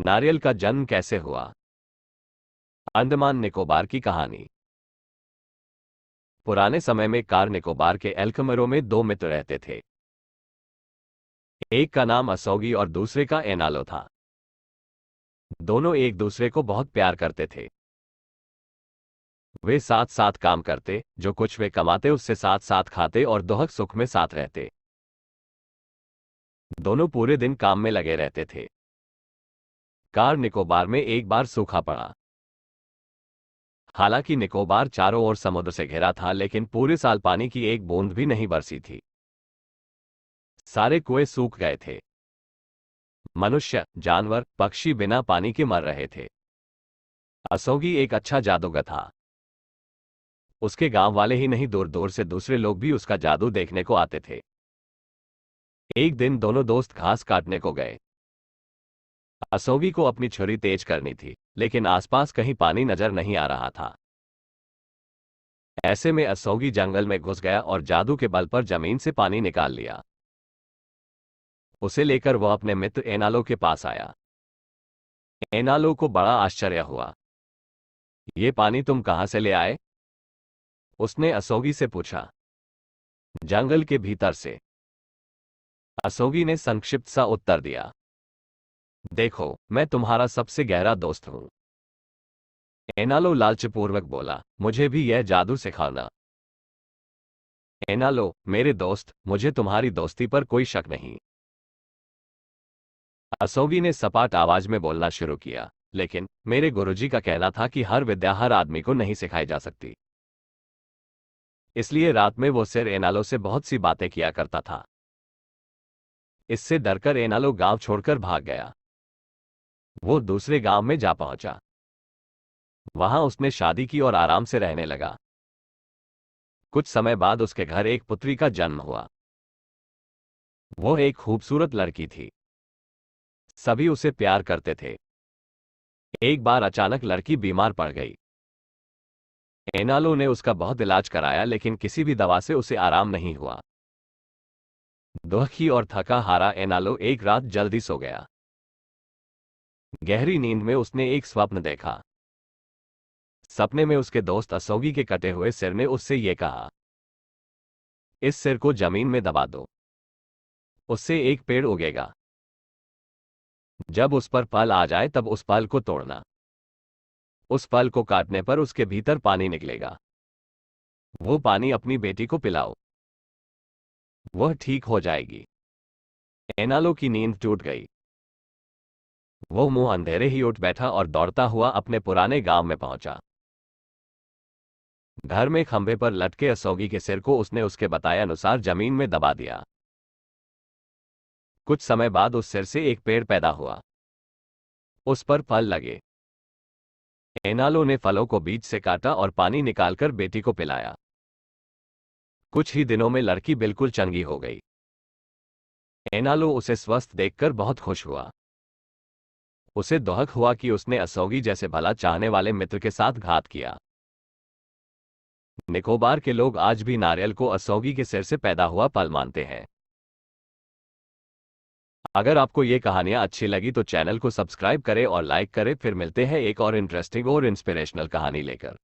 नारियल का जन्म कैसे हुआ? अंडमान निकोबार की कहानी। पुराने समय में कार निकोबार के एल्कमरो में दो मित्र रहते थे। एक का नाम असौगी और दूसरे का एनालो था। दोनों एक दूसरे को बहुत प्यार करते थे। वे साथ साथ काम करते, जो कुछ वे कमाते उससे साथ साथ खाते और दुख सुख में साथ रहते। दोनों पूरे दिन काम में लगे रहते थे। कार निकोबार में एक बार सूखा पड़ा। हालांकि निकोबार चारों ओर समुद्र से घिरा था, लेकिन पूरे साल पानी की एक बूंद भी नहीं बरसी थी। सारे कुएं सूख गए थे। मनुष्य, जानवर, पक्षी बिना पानी के मर रहे थे। असौगी एक अच्छा जादूगर था। उसके गांव वाले ही नहीं, दूर दूर से दूसरे लोग भी उसका जादू देखने को आते थे। एक दिन दोनों दोस्त घास काटने को गए। असौगी को अपनी छुरी तेज करनी थी, लेकिन आसपास कहीं पानी नजर नहीं आ रहा था। ऐसे में असौगी जंगल में घुस गया और जादू के बल पर जमीन से पानी निकाल लिया। उसे लेकर वह अपने मित्र एनालो के पास आया। एनालो को बड़ा आश्चर्य हुआ। ये पानी तुम कहां से ले आए? उसने असौगी से पूछा। जंगल के भीतर से, असौगी ने संक्षिप्त सा उत्तर दिया। देखो, मैं तुम्हारा सबसे गहरा दोस्त हूं। एनालो लालचपूर्वक बोला, मुझे भी यह जादू सिखाना। एनालो, मेरे दोस्त, मुझे तुम्हारी दोस्ती पर कोई शक नहीं। असौगी ने सपाट आवाज में बोलना शुरू किया, लेकिन मेरे गुरुजी का कहना था कि हर विद्या हर आदमी को नहीं सिखाई जा सकती। इसलिए रात में वो सिर एनालो से बहुत सी बातें किया करता था। इससे डरकर एनालो गांव छोड़कर भाग गया। वो दूसरे गांव में जा पहुंचा। वहां उसने शादी की और आराम से रहने लगा। कुछ समय बाद उसके घर एक पुत्री का जन्म हुआ। वो एक खूबसूरत लड़की थी। सभी उसे प्यार करते थे। एक बार अचानक लड़की बीमार पड़ गई। एनालो ने उसका बहुत इलाज कराया, लेकिन किसी भी दवा से उसे आराम नहीं हुआ। दुखी और थका हारा एनालो एक रात जल्दी सो गया। गहरी नींद में उसने एक स्वप्न देखा। सपने में उसके दोस्त असौगी के कटे हुए सिर ने उससे यह कहा, इस सिर को जमीन में दबा दो, उससे एक पेड़ उगेगा। जब उस पर फल आ जाए तब उस फल को तोड़ना। उस फल को काटने पर उसके भीतर पानी निकलेगा। वो पानी अपनी बेटी को पिलाओ, वह ठीक हो जाएगी। एनालो की नींद टूट गई। वो मुंह अंधेरे ही उठ बैठा और दौड़ता हुआ अपने पुराने गांव में पहुंचा। घर में खंभे पर लटके असौगी के सिर को उसने उसके बताए अनुसार जमीन में दबा दिया। कुछ समय बाद उस सिर से एक पेड़ पैदा हुआ। उस पर फल लगे। एनालो ने फलों को बीज से काटा और पानी निकालकर बेटी को पिलाया। कुछ ही दिनों में लड़की बिल्कुल चंगी हो गई। एनालो उसे स्वस्थ देखकर बहुत खुश हुआ। उसे दुख हुआ कि उसने असौगी जैसे भला चाहने वाले मित्र के साथ घात किया। निकोबार के लोग आज भी नारियल को असौगी के सिर से पैदा हुआ फल मानते हैं। अगर आपको ये कहानियां अच्छी लगी तो चैनल को सब्सक्राइब करें और लाइक करें। फिर मिलते हैं एक और इंटरेस्टिंग और इंस्पिरेशनल कहानी लेकर।